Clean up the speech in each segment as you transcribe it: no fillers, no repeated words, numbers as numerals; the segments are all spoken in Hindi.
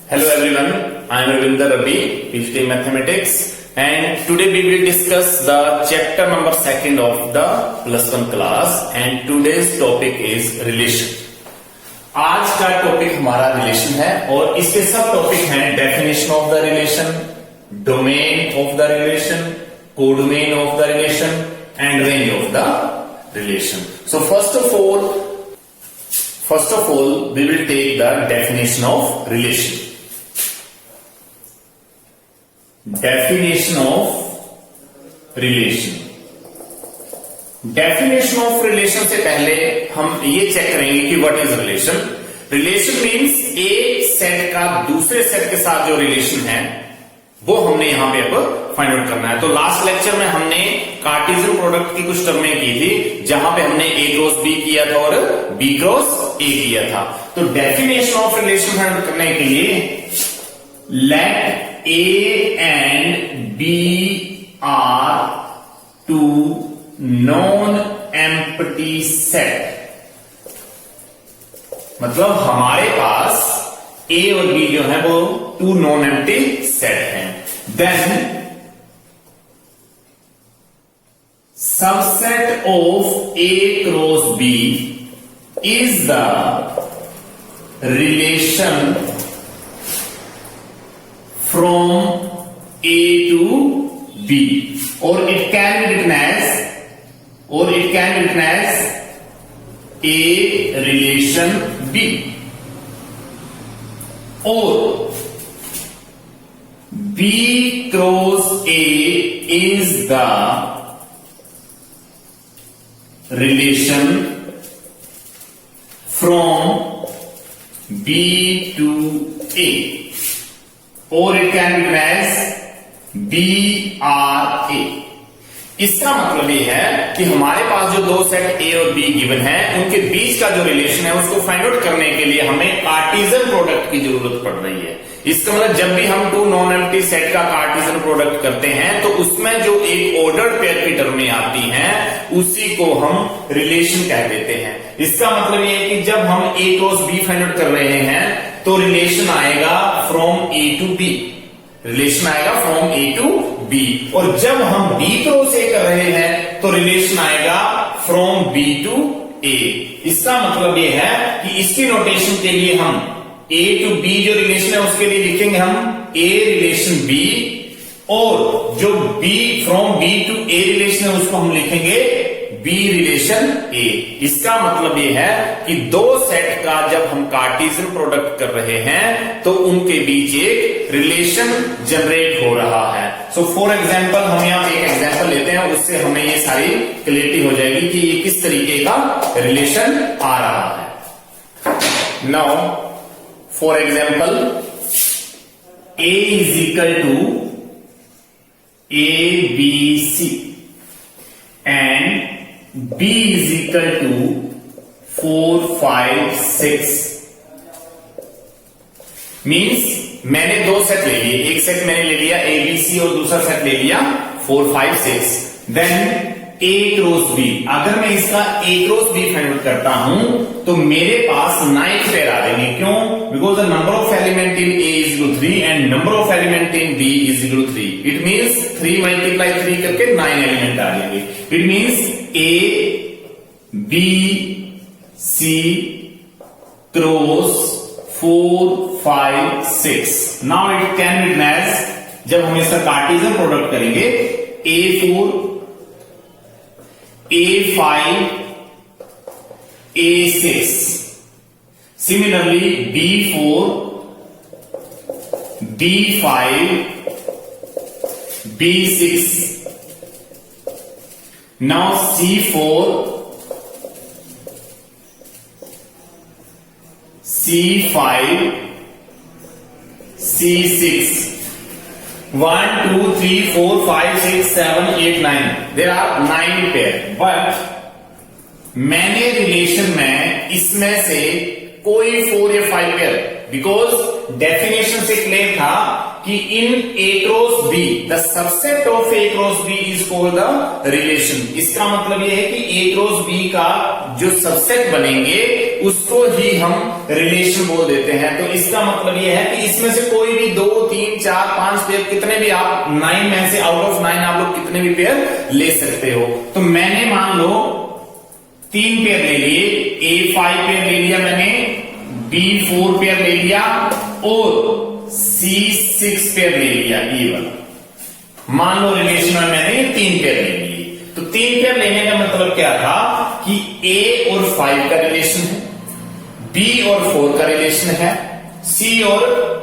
Hello everyone, I am Ravinder Ravi, PhD in Mathematics, and today we will discuss the chapter number 2 of the +1 class, and today's topic is relation. आज का टॉपिक हमारा रिलेशन है और इसके सब टॉपिक हैं definition of the relation, domain of the relation, codomain of the relation and range of the relation. So first of all we will take the definition of relation. Definition of relation. Definition of relation से पहले हम ये चेक करेंगे कि what is relation. Relation means एक सेट का दूसरे सेट के साथ जो रिलेशन है वो हमने यहां पे अब फाइंड आउट करना है. तो लास्ट लेक्चर में हमने कार्टेशियन प्रोडक्ट की कुछ टर्में की थी जहां पे हमने A क्रॉस B किया था और B क्रॉस A किया था. तो definition of relation find out करने के लिए let A and B are two non empty set. मतलब हमारे पास A और B जो है वो टू नॉन एम्प्टी सेट हैं. Then subset of A cross B is the relation from A to B, or it can be written as A relation B, or B cross A is the relation from B to A, or it can be written as BRA. इसका मतलब ये है कि हमारे पास जो दो सेट A और B गिवन है उनके बीच का जो रिलेशन है उसको फाइंड आउट करने के लिए हमें कार्टेशियन प्रोडक्ट की जरूरत पड़ रही है. इसका मतलब जब भी हम टू नॉन एम्प्टी सेट का कार्टेशियन प्रोडक्ट करते हैं तो उसमें जो एक ऑर्डर्ड पेयर की टर्में आती हैं उसी को हम रिलेशन कह देते हैं. इसका मतलब ये है कि जब हम A cross B find out कर रहे हैं तो रिलेशन आएगा from A to B. Relation आएगा फ्रॉम A टू B. और जब हम B क्रॉस A कर रहे हैं तो रिलेशन आएगा फ्रॉम B टू A. इसका मतलब ये है कि इसकी नोटेशन के लिए हम A टू B जो रिलेशन है उसके लिए लिखेंगे हम A रिलेशन B, और जो B from B to A relation है उसको हम लिखेंगे B रिलेशन A. इसका मतलब ये है कि दो सेट का जब हम कार्टेशियन प्रोडक्ट कर रहे हैं तो उनके बीच एक रिलेशन जनरेट हो रहा है. सो फॉर एग्जांपल हम यहां एक एग्जांपल लेते हैं, उससे हमें ये सारी क्लियरिटी हो जाएगी कि ये किस तरीके का रिलेशन आ रहा है. Now for example A is equal to ABC and B is equal to 4, 5, 6. Means मैंने दो सेट ले लिए, एक सेट मैंने ले लिया ABC और दूसरा सेट ले लिया 4, 5, 6. Then A cross B. अगर मैं इसका A cross B find out करता हूं तो मेरे पास 9 पेयर आ जाएंगे. क्यों? Because the number of element in A is equal 3 and number of element in B is equal 3. It means 3 multiply 3 करके 9 एलिमेंट आ जाएंगे. It means A B C cross 4, 5, 6. Now it can be written as, जब हम इसका कार्टेशियन प्रोडक्ट करेंगे, A4 A5 A6. Similarly B4 B5 B6. Now C4 C5 C6. 1, 2, 3, 4, 5, 6, 7, 8, 9. There are 9 pair. But मैंने रिलेशन में इसमें से कोई 4 या 5 पेयर, बिकॉज डेफिनेशन से क्लियर था कि इन A cross B the subset of A cross B is called the relation. इसका मतलब यह है कि A क्रॉस B का जो सबसेट बनेंगे उसको ही हम रिलेशन बोल देते हैं। तो इसका मतलब यह है कि इसमें से कोई भी 2, 3, 4, 5 पेयर, कितने भी आप 9 में से आउट ऑफ 9 आप लोग कितने भी पेयर ले सकते हो। तो मैंने मान लो 3 पेयर ले लिए, A5 पेयर ले लिया मैंने, B4 पेयर ले लिया और C6 पेयर ले लिया, ये वाला। मान लो रिलेशन में मैंने 3 पेयर ले लिए। तो 3 पेयर लेने का मतलब क्या था कि A और 5 का रिलेशन है, B और 4 का रिलेशन है, C और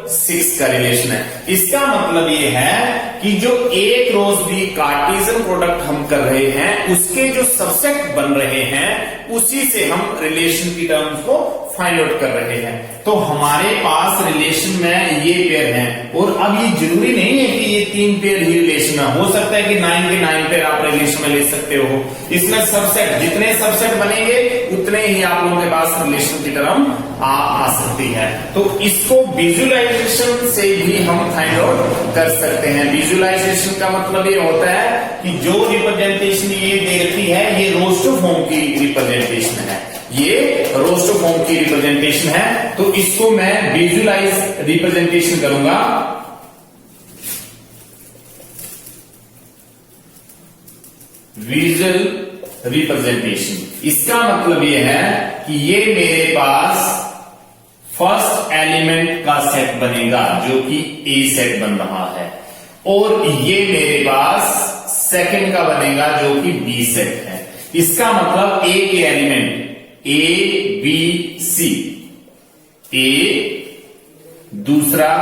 6 का रिलेशन है। इसका मतलब यह है कि जो A cross B Cartesian product हम कर रहे हैं उसके जो सबसेट बन रहे हैं उसी से हम रिलेशन की टर्म्स को फाइंड आउट कर रहे हैं। तो हमारे पास रिलेशन में ये पेयर हैं और अब ये जरूरी नहीं है कि ये 3 पेयर ही रिलेशन है, हो सकता है कि 9 के 9 पेयर आप रिलेशन में ले सकते हो। इसमें सबसेट, जितने सबसेट बनेंगे उतने ही आप लोगों के पास रिलेशन की टर्म आ सकती है। तो इसको विजुअलाइजेशन से भी हम फाइंड आउट कर सकते हैं। विजुअलाइजेशन का मतलब ये होता है कि जो रिप्रेजेंटेशन ये दे रखी है ये रोस्टर फॉर्म की रिप्रेजेंटेशन है, ये रोस्टर फॉर्म की रिप्रेजेंटेशन है। तो इसको मैं विजुअलाइज रिप्रेजेंटेशन करूंगा। विजुअल रिप्रेजेंटेशन, इसका मतलब यह है कि ये मेरे पास फर्स्ट एलिमेंट का सेट बनेगा जो कि ए सेट बन रहा है और ये मेरे पास सेकंड का बनेगा जो कि बी सेट है। इसका मतलब ए के एलिमेंट ए बी सी, ए दूसरा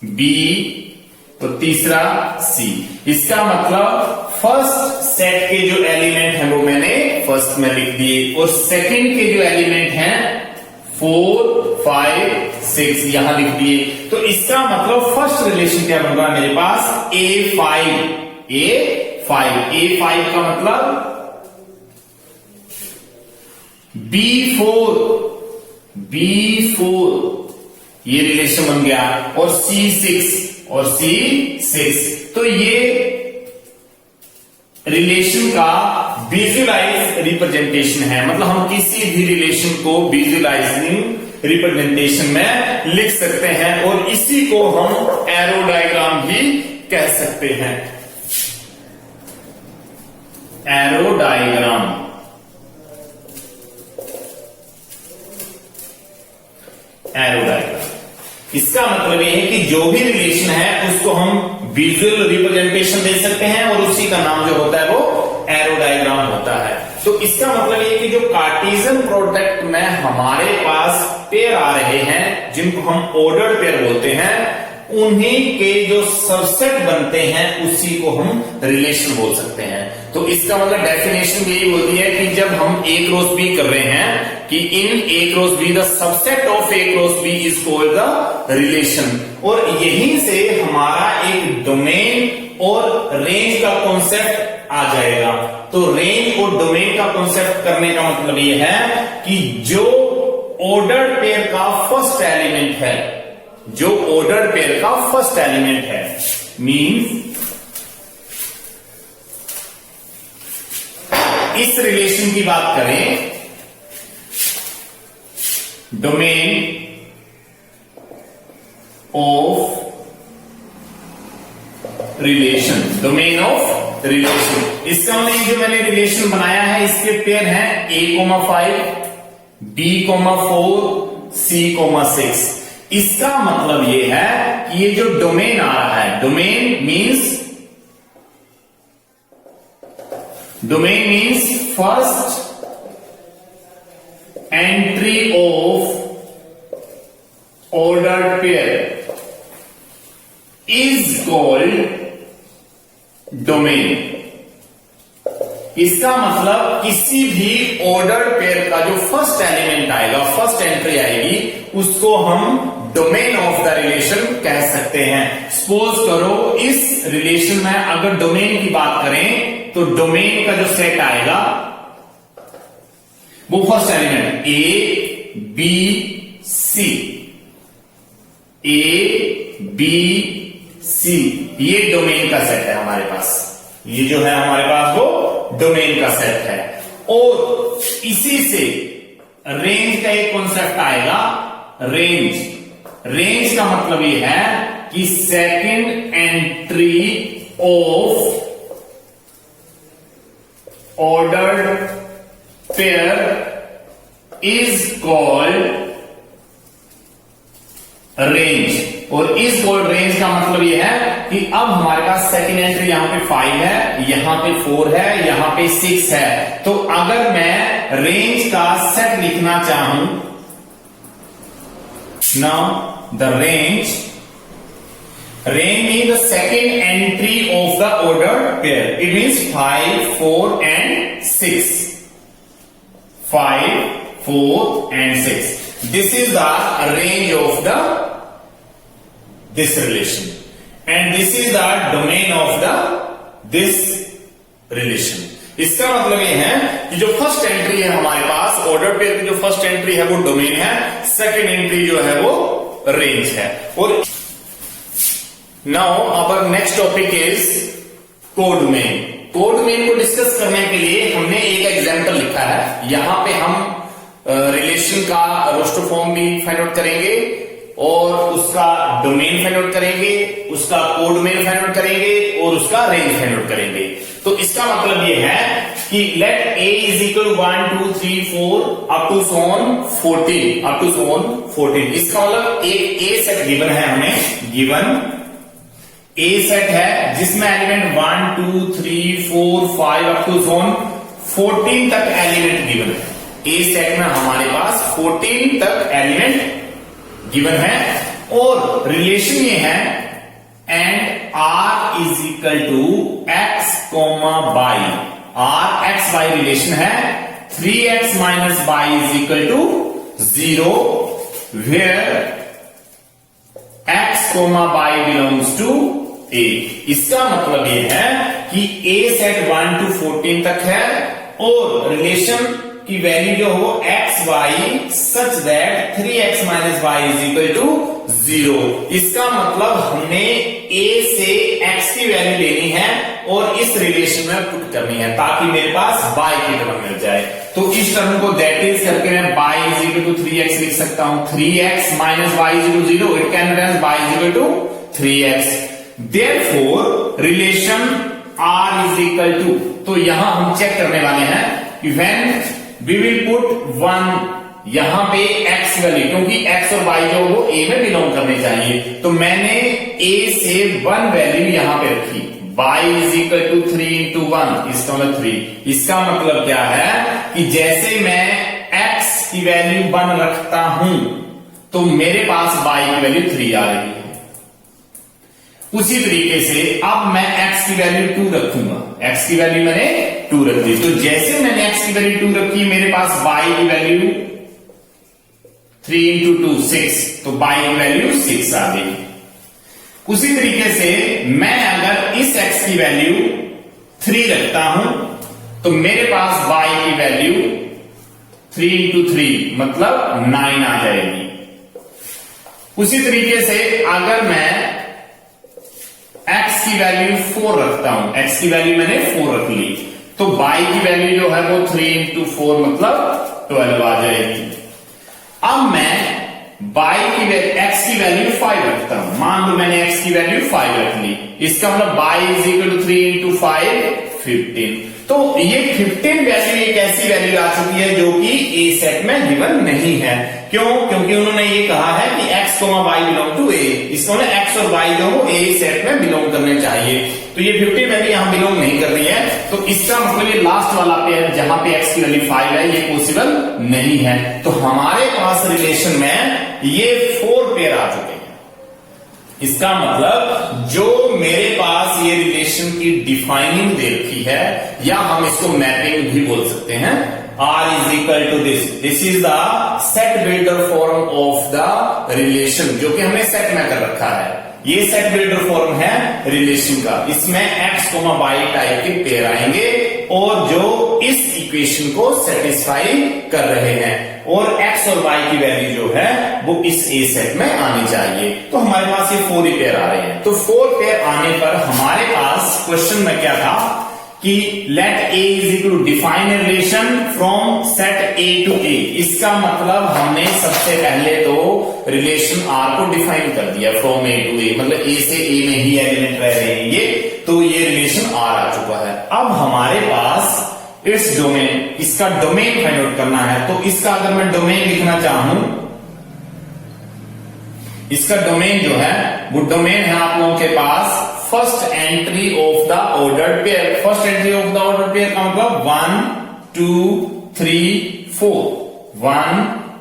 बी तो तीसरा सी। इसका मतलब फर्स्ट सेट के जो एलिमेंट है वो मैंने फर्स्ट में लिख दिए और सेकंड के जो एलिमेंट हैं 4, 5, 6 यहां लिख दिए। तो इसका मतलब फर्स्ट रिलेशन क्या बन रहा है मेरे पास A5, A5 का मतलब B4 ये रिलेशन बन गया और C6 तो ये रिलेशन का विजुअलाइज रिप्रेजेंटेशन है। मतलब हम किसी भी रिलेशन को विजुअलाइजिंग रिप्रेजेंटेशन में लिख सकते हैं और इसी को हम एरो डायग्राम भी कह सकते हैं। एरो डायग्राम, इसका मतलब यह है कि जो भी रिलेशन है उसको हम विजुअल रिप्रेजेंटेशन दे सकते हैं और उसी का नाम जो होता है वो एरो डायग्राम होता है। तो इसका मतलब ये कि जो कार्टेशियन प्रोडक्ट में हमारे पास पेयर आ रहे हैं जिनको हम ऑर्डर्ड पेयर बोलते हैं, उन्हीं के जो सबसेट बनते हैं उसी को हम रिलेशन बोल सकते हैं। तो इसका मतलब डेफिनेशन यही होती है कि जब हम A क्रॉस B कर रहे हैं कि इन A cross B the subset of A cross B is called the relation. और यहीं से हमारा एक डोमेन और रेंज का कॉन्सेप्ट आ जाएगा। तो रेंज और डोमेन का कॉन्सेप्ट करने का मतलब यह है कि जो ऑर्डर्ड पेयर का फर्स्ट एलिमेंट है, जो ऑर्डर्ड पेयर का फर्स्ट एलिमेंट है, मींस इस रिलेशन की बात करें, domain of relation, domain of relation. इसका मतलब जो मैंने रिलेशन बनाया है इसके पेयर हैं A5, B4, C6। इसका मतलब यह है कि ये जो डोमेन आ रहा है, domain means first entry of ordered pair is called domain. इसका मतलब किसी भी ऑर्डर्ड पेयर का जो फर्स्ट एलिमेंट आएगा, फर्स्ट एंट्री आएगी, उसको हम डोमेन ऑफ द रिलेशन कह सकते हैं। सपोज करो इस रिलेशन में अगर डोमेन की बात करें तो डोमेन का जो सेट आएगा वो first element A B C, A B C, ये डोमेन का सेट है हमारे पास। ये जो है हमारे पास वो डोमेन का सेट है। और इसी से रेंज का एक कॉन्सेप्ट आएगा, रेंज का मतलब ये है कि second entry of ordered pair is called range. और इस कॉल्ड रेंज का मतलब यह है कि अब हमारे पास सेकंड एंट्री यहां पे 5 है, यहां पे 4 है, यहां पे 6 है। तो अगर मैं रेंज का सेट लिखना चाहूं, now the range mean the second entry of the ordered pair, it means 5, 4 and 6, 5, 4 and 6. This is the range of this relation, and this is the domain of this relation. इसका मतलब ये है कि जो फर्स्ट एंट्री है हमारे पास ऑर्डर पेयर की, जो फर्स्ट एंट्री है वो डोमेन है, सेकंड एंट्री जो है वो रेंज है। और now our next topic is codomain. Codomain को डिस्कस करने के लिए हमने एक एग्जांपल लिखा है। यहां पे हम रिलेशन का रोस्टर फॉर्म भी फाइंड आउट करेंगे और उसका डोमेन फाइंड आउट करेंगे, उसका कोडोमेन फाइंड आउट करेंगे और उसका रेंज फाइंड आउट करेंगे। तो इसका मतलब ये है कि let a is equal 1 2 3 4 up to सोन 14। इसका मतलब एक ए सेट गिवन है, हमें गिवन ए सेट है जिसमें एलिमेंट 1 2 3 4 5 अप टू सोन 14 तक एलिमेंट गिवन है। ए सेट में हमारे पास 14 तक एलिमेंट गिवन है और रिलेशन ये है and R is equal to X comma Y. R X Y relation है, 3x minus Y is equal to 0 where x comma Y belongs to A. इसका मतलब ये है कि ए सेट 1 to 14 तक है और रिलेशन की वैल्यू जो हो x y such that 3x minus y is equal to 0। इसका मतलब हमने a से x की वैल्यू लेनी है और इस रिलेशन में पुट करनी है ताकि मेरे पास y की टर्म मिल जाए। तो इस टर्म को दैट इज करके मैं y is equal to 3x लिख सकता हूं। 3x minus y is equal to 0, it can be y is equal to 3x। Therefore relation r is equal to, तो यहां हम चेक करने वाले हैं कि व्हेन वी विल पुट 1 यहां पे x वैल्यू, क्योंकि x और y जो वो a में बिलोंग करने चाहिए, तो मैंने a से 1 वैल्यू यहां पे रखी। y is equal to 3 into 1, इसका मतलब 3। इसका मतलब क्या है कि जैसे मैं x की वैल्यू 1 रखता हूं तो मेरे पास y की वैल्यू 3 आ रही है। उसी तरीके से अब मैं x की वैल्यू 2 रखूंगा, x की वैल्यू मैंने 2 रख दी, तो जैसे मैंने x की वैल्यू 2 रखी मेरे पास y की वैल्यू 3 इंटू 2 6, तो y की वैल्यू 6 आ गई। उसी तरीके से मैं अगर इस x की वैल्यू 3 रखता हूं तो मेरे पास y की वैल्यू 3 इंटू 3 मतलब 9 आ जाएगी। उसी तरीके से अगर मैं x की वैल्यू 4 रखता हूं, x की वैल्यू मैंने 4 रख ली, तो y की वैल्यू जो है वो 3 इंटू 4 मतलब 12 आ जाएगी। अब मैं x की वैल्यू 5 रखता हूं, मान लो मैंने x की वैल्यू 5 रख ली, इसका मतलब y is equal to 3 into 5 15। तो ये 15 वैल्यू एक ऐसी वैल्यू आ चुकी है जो कि ए सेट में गिवन नहीं है। क्यों? क्योंकि उन्होंने ये कहा है कि x, y बिलोंग टू ए, इसको x और y जो हो ए सेट में बिलोंग करने चाहिए, तो ये 15 वैल्यू यहां बिलोंग नहीं कर रही है। तो इसका मतलब ये लास्ट वाला पेयर जहां पे x की वैल्यू 5 है ये पॉसिबल नहीं है। तो हमारे पास रिलेशन में ये 4 पेयर आ चुके हैं। इसका मतलब जो मेरे पास ये रिलेशन की डिफाइनिंग दे रखी है, या हम इसको मैपिंग भी बोल सकते हैं, R is equal to this is the set builder form of the relation, जो कि हमने सेट में कर रखा है। ये सेट बिल्डर फॉर्म है रिलेशन का, इसमें x, y टाइप के पेयर आएंगे और जो इस इक्वेशन को सेटिस्फाई कर रहे हैं, और x और y की वैल्यू जो है वो इस ए सेट में आनी चाहिए। तो हमारे पास ये 4 ही पेयर आ रहे हैं। तो 4 पेयर आने पर हमारे पास क्वेश्चन में क्या था कि let A is equal to define a relation from set A to A। इसका मतलब हमने सबसे पहले तो रिलेशन R को डिफाइन कर दिया फ्रॉम A टू A, मतलब A से A में ही एलिमेंट रह रहे हैं ये, तो ये रिलेशन R आ चुका है। अब हमारे पास इट्स डोमेन, इसका डोमेन फाइंड आउट करना है। तो इसका अगर मैं डोमेन लिखना चाहूं, इसका डोमेन जो है वो डोमेन है आप लोगों के पास first entry of the ordered pair. First entry of the ordered pair का मतलब 1 2 3 4, 1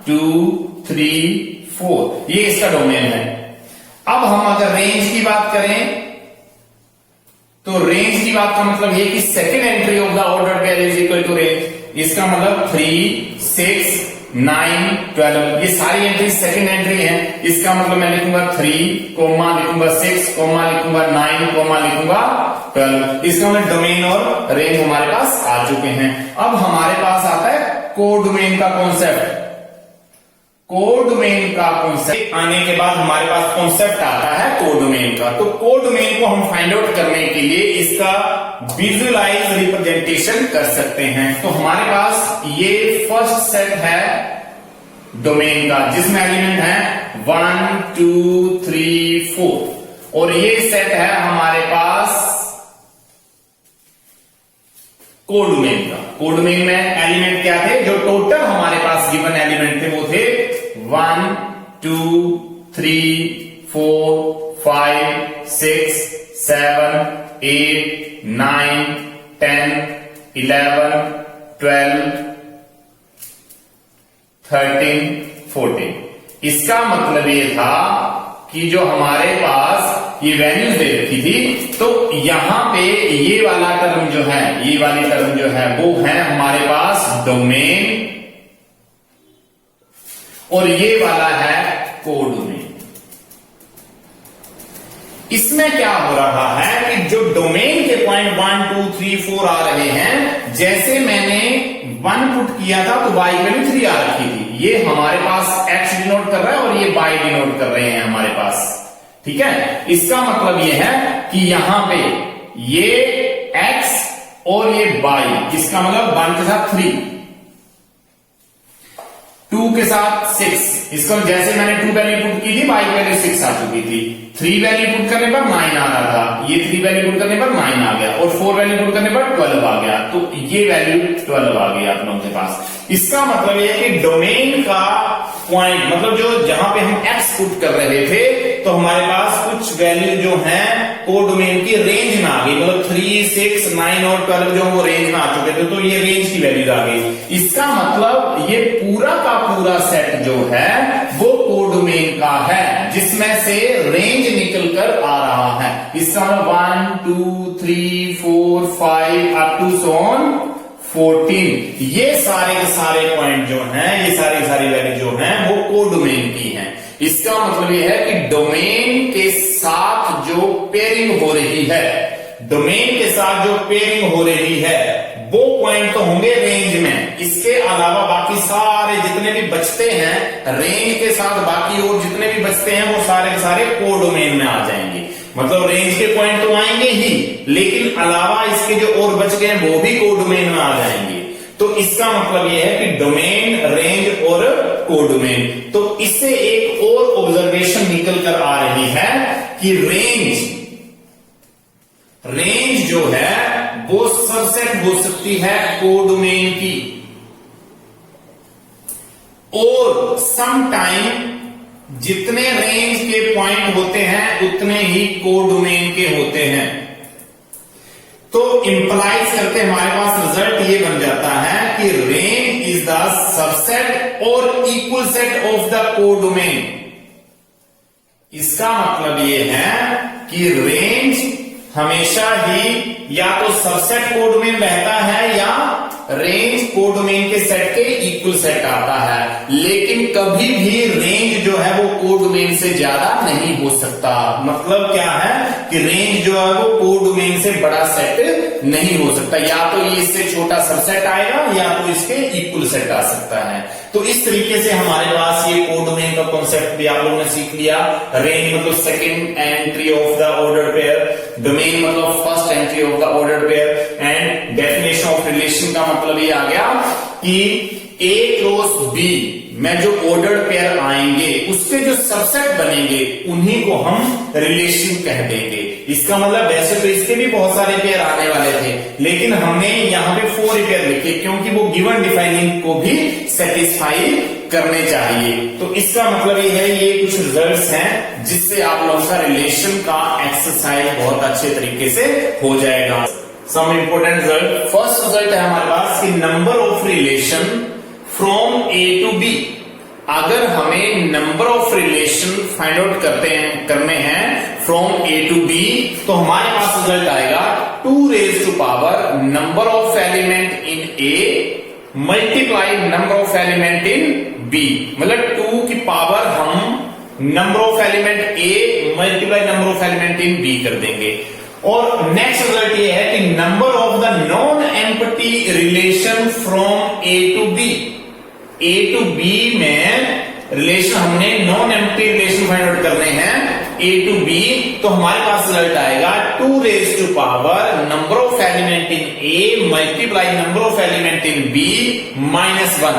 2 3 4, ये इसका डोमेन है। अब हम अगर रेंज की बात करें तो रेंज की बात का मतलब ये कि second entry of the ordered pair is equal to range. इसका मतलब 3 6 9 12, ये सारी एंट्री सेकंड एंट्री है। इसका मतलब मैं लिखूंगा 3 कोमा लिखूंगा 6 कोमा लिखूंगा 9 कोमा लिखूंगा 12। इसका मतलब डोमेन और रेंज हमारे पास आ चुके हैं। अब हमारे पास आता है कोडोमेन का कॉन्सेप्ट। कोडोमेन का कॉन्सेप्ट आने के बाद हमारे पास कॉन्सेप्ट आता है कोडोमेन का। तो कोडोमेन को हम फाइंड आउट करने के लिए इसका विजुअलाइज रिप्रेजेंटेशन कर सकते हैं। तो हमारे पास ये फर्स्ट सेट है डोमेन का, जिसमें एलिमेंट है 1 2 3 4, और ये सेट है हमारे पास कोडोमेन का। कोडोमेन में एलिमेंट क्या थे, जो टोटल हमारे पास गिवन एलिमेंट थे वो थे 1 2 3 4 5 6 7 8 9 10 11 12 13 14। इसका मतलब ये था कि जो हमारे पास ये वैल्यूज दे रखी थी, तो यहां पे ये वाला टर्म जो है, ये वाली टर्म जो है वो है हमारे पास डोमेन, और ये वाला है कोडोमेन। इसमें क्या हो रहा है कि जो डोमेन के पॉइंट 1 2 3 4 आ रहे हैं, जैसे मैंने 1 पुट किया था तो y वैल्यू 3 आ रखी थी, ये हमारे पास x डिनोट कर रहा है और ये y डिनोट कर रहे हैं हमारे पास, ठीक है। इसका मतलब ये है कि यहां पे ये x और ये y, इसका मतलब 1 के साथ 3, 2 के साथ 6, इसका जैसे मैंने 2 वैल्यू पुट की थी y वैल्यू 6 आ चुकी थी, 3 वैल्यू पुट करने पर 9 आ रहा था, ये 3 वैल्यू पुट करने पर 9 आ गया, और 4 वैल्यू पुट करने पर 12 आ गया, तो ये वैल्यू 12 आ गई आप लोगों के पास। इसका मतलब ये है कि डोमेन का पॉइंट, मतलब जो जहां पे हम x पुट कर रहे थे, तो हमारे पास कुछ वैल्यू जो है कोडोमेन की रेंज में आ गई, मतलब 3 6 9 और 12 जो वो रेंज में आ चुके थे, तो ये रेंज की वैल्यूज आ गई। इसका मतलब ये पूरा का पूरा सेट जो है वो कोडोमेन का है, जिसमें से रेंज निकल कर आ रहा है। इसका मतलब 1 2 3 4 5 अप टू सोन 14, ये सारे के सारे पॉइंट जो हैं, ये सारी सारी वैल्यू जो हैं वो कोडोमेन की हैं। इसका मतलब ये है कि डोमेन के साथ जो पेयरिंग हो रही है, डोमेन के साथ जो पेयरिंग हो रही है वो पॉइंट तो होंगे रेंज में, इसके अलावा बाकी सारे जितने भी बचते हैं रेंज के साथ, बाकी और जितने भी बचते हैं वो सारे के सारे कोडोमेन में आ जाएंगे। मतलब रेंज के पॉइंट तो आएंगे ही, लेकिन अलावा इसके जो और बच गए हैं वो भी कोडोमेन में आ जाएंगे। तो इसका मतलब यह है कि डोमेन, रेंज और कोडोमेन। तो इससे एक और ऑब्जर्वेशन निकल कर आ रही है कि रेंज जो है वो सबसेट हो सकती है कोडोमेन की, और सम टाइम जितने रेंज के पॉइंट होते हैं उतने ही कोडोमेन के होते हैं। तो इंप्लाइज करके हमारे पास रिजल्ट ये बन जाता है कि रेंज इज द सबसेट और equal set of the codomain. इसका मतलब ये है कि रेंज हमेशा ही या तो सबसेट कोडोमेन रहता है या रेंज कोडोमेन के सेट के इक्वल सेट आता है, लेकिन कभी भी रेंज जो है वो कोडोमेन से ज्यादा नहीं हो सकता। मतलब क्या है कि रेंज जो है वो कोडोमेन से बड़ा सेट नहीं हो सकता, या तो ये इससे छोटा सबसेट आएगा या तो इसके इक्वल सेट आ सकता है। तो इस तरीके से हमारे पास ये कोडोमेन का कॉन्सेप्ट भी आप लोगों ने सीख लिया। रेंज मतलब second entry of the order pair, domain मतलब first entry of the order pair, and definition of relation का मतलब ये आ गया कि A क्रॉस B में जो ऑर्डर पेयर आएंगे उसके जो सबसेट बनेंगे उन्हीं को हम रिलेशन कह देंगे। इसका मतलब वैसे तो इसके भी बहुत सारे पेयर आने वाले थे, लेकिन हमने यहाँ पे 4 पेयर लिखे क्योंकि वो गिवन डिफाइनिंग को भी सेटिस्फाई करने चाहिए। तो इसका मतलब ये है, ये कुछ रिजल्ट्स हैं जिससे आप लोगों का रिलेशन का एक्सरसाइज बहुत अच्छे तरीके से हो जाएगा। Some important result, first result है हमारे पास कि number of relation from A to B। अगर हमें number of relation find out करने हैं फ्रॉम A टू B, तो हमारे पास रिजल्ट आएगा 2 raise to power number of element in A multiply number of element in B। मतलब 2 की पावर हम number of element A multiply number of element in B कर देंगे। और नेक्स्ट रिजल्ट ये है कि number of the non empty relation from A to B। A to B में रिलेशन हमने non empty relation find out करने हैं A टू B, तो हमारे पास रिजल्ट आएगा 2 raise to power number of element in A multiply number of element in B -1।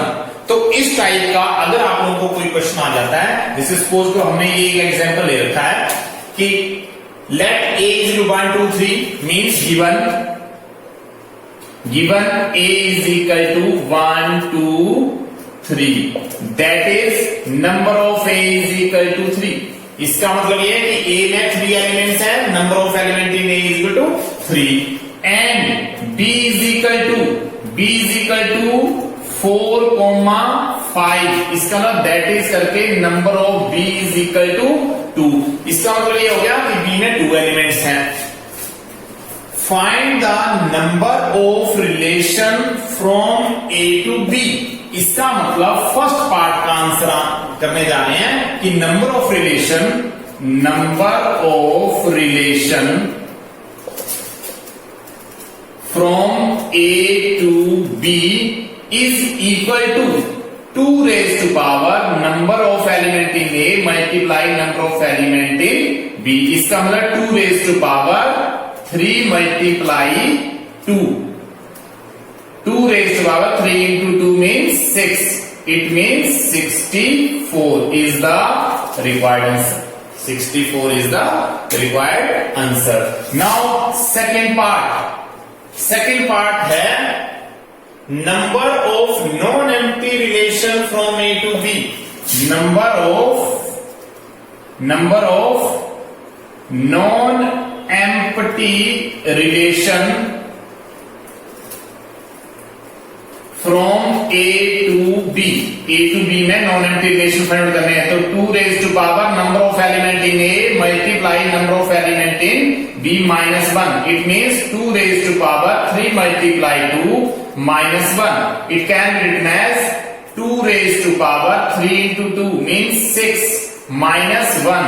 तो इस टाइप का अगर आप लोगों को कोई क्वेश्चन आ जाता है, जैसे सपोज को हमने ये एक एग्जांपल ले रखा है कि let A is 1 2 3 means given A is equal to 1 2 3, that is number of A is equal to 3। इसका मतलब ये है कि A में 3 एलिमेंट्स हैं, number of element in A is equal to 3 and B is equal to 4, 5। इसका मतलब that is करके number of B is equal to 2। इसका मतलब ये हो गया कि B में 2 एलिमेंट्स हैं। Find the number of relation from A to B। इसका मतलब फर्स्ट पार्ट का आंसर करने जा रहे हैं कि number of relation from A to B is equal to 2 raise to power number of element in A multiply number of element in B। इसका मतलब 2 raise to power 3 multiply 2 raised to power 3 into 2 means 6. It means 64 is the required answer. 64 is the required answer. Now second part है number of non-empty relation from A to B. Number of non-empty relation from A to B। A to B में नॉन एम्प्टी रिलेशन फाइंड करने हैं, तो 2 raise to power number of element in A multiply number of element in B -1। It means 2 raise to power 3 multiply 2 -1। It can be written as 2 raise to power 3 into 2 means 6 -1।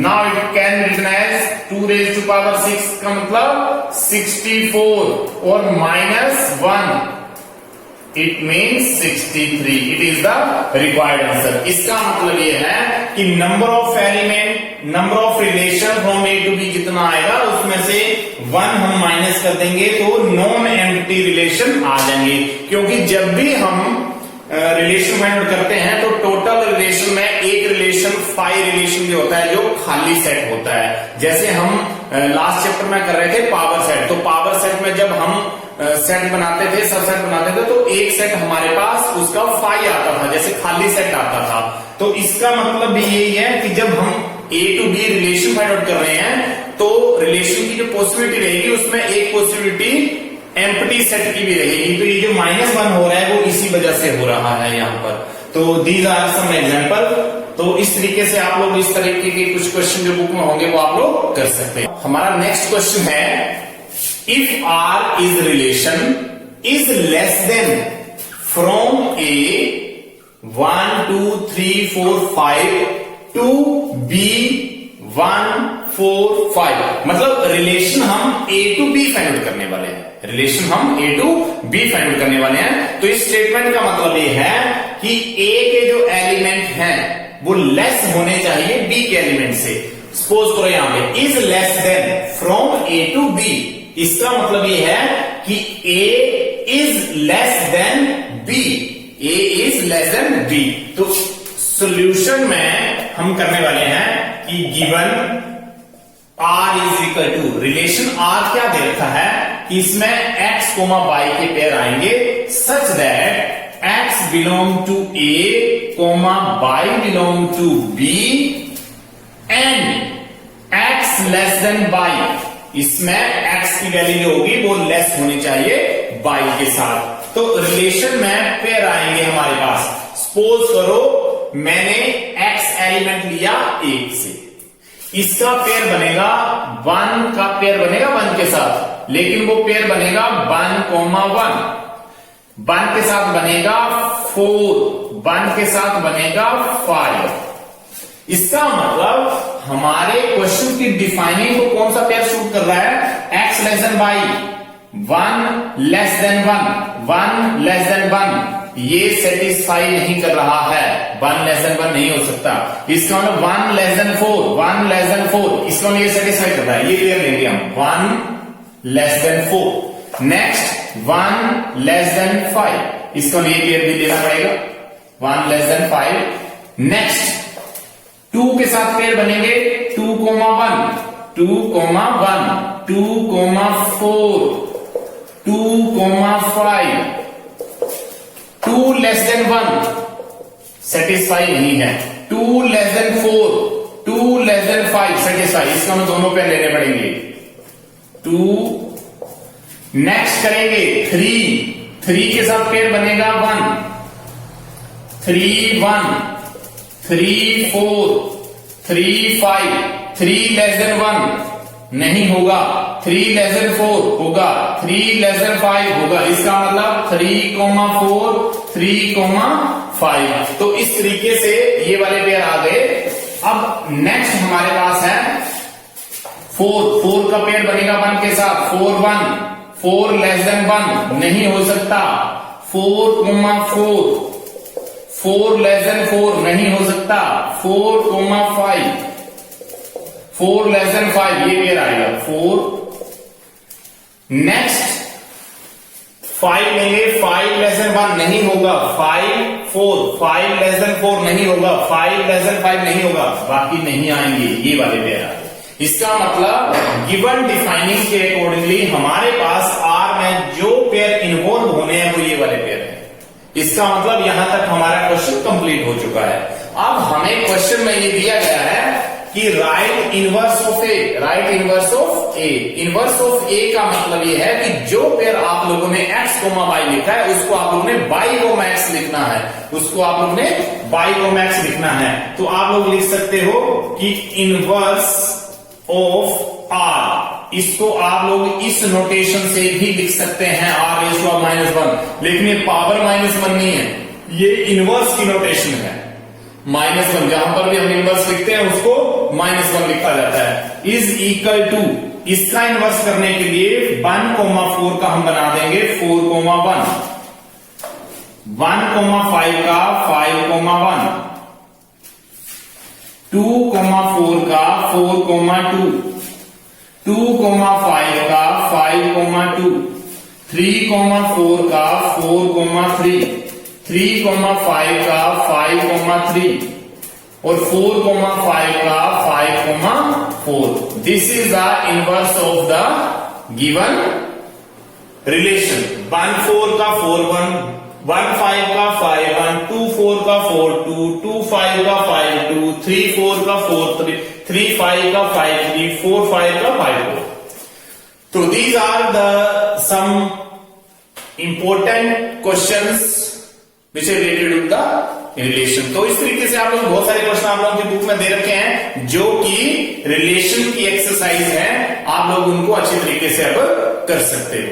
Now it can be written as 2 raise to power 6 का मतलब 64 और -1 it means 63। It is the required answer. इसका मतलब यह है कि number of relation from A to B जितना आएगा उसमें से 1 हम माइनस कर देंगे तो नॉन एम्प्टी रिलेशन आ जाएंगे। क्योंकि जब भी हम रिलेशन फाइंड आउट करते हैं तो टोटल रिलेशन में एक रिलेशन 5 रिलेशन जो होता है जो खाली सेट होता है। जैसे हम लास्ट चैप्टर में कर रहे थे पावर सेट, तो पावर सेट में जब हम सेट बनाते थे, सबसेट बनाते थे, तो एक सेट हमारे पास उसका 5 आता था, जैसे खाली सेट आता था। तो इसका मतलब भी यही है कि जब हम A to B relation find out कर रहे हैं तो रिलेशन की जो पॉसिबिलिटी रहेगी उसमें एक पॉसिबिलिटी एम्प्टी सेट की भी रहेगी। तो ये जो -1 हो रहा है वो इसी वजह से हो रहा है यहाँ पर। तो दीज आर सम एग्जांपल। तो इस तरीके से आप लोग इस तरीके के कुछ क्वेश्चन जो बुक में होंगे वो आप लोग कर सकते हैं। हमारा नेक्स्ट क्वेश्चन है, if R is relation is less than from A 1 2 3 4 5 to B 1 4 5। मतलब रिलेशन हम A to B find out करने वाले हैं, रिलेशन हम A to B find out करने वाले हैं। तो इस स्टेटमेंट का मतलब ये है कि ए के जो एलिमेंट हैं वो लेस होने चाहिए बी के एलिमेंट से। सपोज करो यहां पे is less than from A to B, इसका मतलब ये है कि A is less than B, A is less than B. तो सॉल्यूशन में हम करने वाले हैं कि given R is equal to relation R क्या दे रखा है कि इसमें x, y के पेयर आएंगे such that x belong to A, y belong to B and x less than y। इसमें x की वैल्यू जो होगी वो लेस होनी चाहिए y के साथ। तो रिलेशन में पेयर आएंगे हमारे पास। सपोज करो मैंने x एलिमेंट लिया 1 से, इसका पेयर बनेगा 1 का पेयर बनेगा 1 के साथ, लेकिन वो पेयर बनेगा 1, 1 के साथ बनेगा 4, 1 के साथ बनेगा 5। इसका मतलब हमारे क्वेश्चन की डिफाइनिंग को कौन सा पेयर शूट कर रहा है? x less than y, 1 less than 1 less than 1। ये सेटिस्फाई नहीं कर रहा है, 1 लेस देन 1 नहीं हो सकता। इसका मतलब 1 लेस देन 4, 1 लेस देन 4, इसका मतलब ये सेटिस्फाई कर रहा है। ये पेयर लेंगे हम 1 less than 4। Next 1 less than 5, इसका मतलब ये पेयर भी लेना पड़ेगा 1 लेस देन 5। नेक्स्ट 2 के साथ पेयर बनेंगे 2, 1, 2, 1, 2, 4, 2, 5। 2 लेस देन 1 सेटिस्फाई नहीं है, 2 less than 4, 2 less than 5 satisfy. इसका हमें दोनों पेयर लेने पड़ेंगे 2। नेक्स्ट करेंगे 3 के साथ पेयर बनेगा 1, 3, 1, 3, 4, 3, 5। 3 लेस देन 1 नहीं होगा, 3 लेस देन 4 होगा, 3 लेस देन 5 होगा। इसका मतलब 3, 4, 3, 5। तो इस तरीके से ये वाले पेयर आ गए। अब नेक्स्ट हमारे पास है 4 का पेयर बनेगा 1 के साथ 4, 1, 4 लेस देन 1 नहीं हो सकता, 4, 4 लेस देन 4 नहीं हो सकता, 4, 5 4 लेस देन 5 ये पेयर आएगा 4। नेक्स्ट 5 लेंगे, 5 लेस देन 1 नहीं होगा, 5, 4, 5 लेस देन 4 नहीं होगा, 5 लेस देन 5 नहीं होगा, बाकी नहीं आएंगे ये वाले पेयर आएंगे। इसका मतलब गिवन डिफाइनिंग के अकॉर्डिंगली हमारे पास R में जो पेयर इन्वॉल्व होने हैं वो ये वाले पेयर हैं। इसका मतलब यहां तक हमारा क्वेश्चन कंप्लीट हो चुका है। अब हमें क्वेश्चन में ये दिया गया है कि right inverse of A, right inverse of A. Inverse of A का मतलब ये है कि जो पेयर आप लोगों ने x, y लिखा है उसको आप लोगों ने y, x लिखना है, उसको आप लोगों ने y, x लिखना है। तो आप लोग लिख सकते हो कि इनवर्स ऑफ r, इसको आप लोग इस नोटेशन से भी लिख सकते हैं r⁻⁻1, लेकिन ये पावर -1 नहीं है, ये इनवर्स की नोटेशन है। -1 जहां पर भी हम इनवर्स लिखते हैं उसको -1 लिखा जाता है। इज इक्वल टू, इसका इनवर्स करने के लिए 1, 4 का हम बना देंगे 4, 1, 1, 5 का 5, 1, 2, 4 का 4, 2, 2, 5 का 5, 2, 3, 4 का 4, 3, 3, 5 का 5, 3 और 4, 5 का 5, 4। This is the inverse of the given relation. 1, 4 का 4, 1, 5 का 5, 1, 2, 4 का 4, 2, 2, 5 का 5, 2, 3, 4 का 4, 3, 5 का 5, 3, 4, 5 का 5, 4। तो these are the some important questions which are related to the relation। तो इस तरीके से आप लोग बहुत सारे क्वेश्चन आप लोगों की बुक में दे रखे हैं जो कि रिलेशन की एक्सरसाइज है, आप लोग उनको अच्छी तरीके से अब कर सकते हो।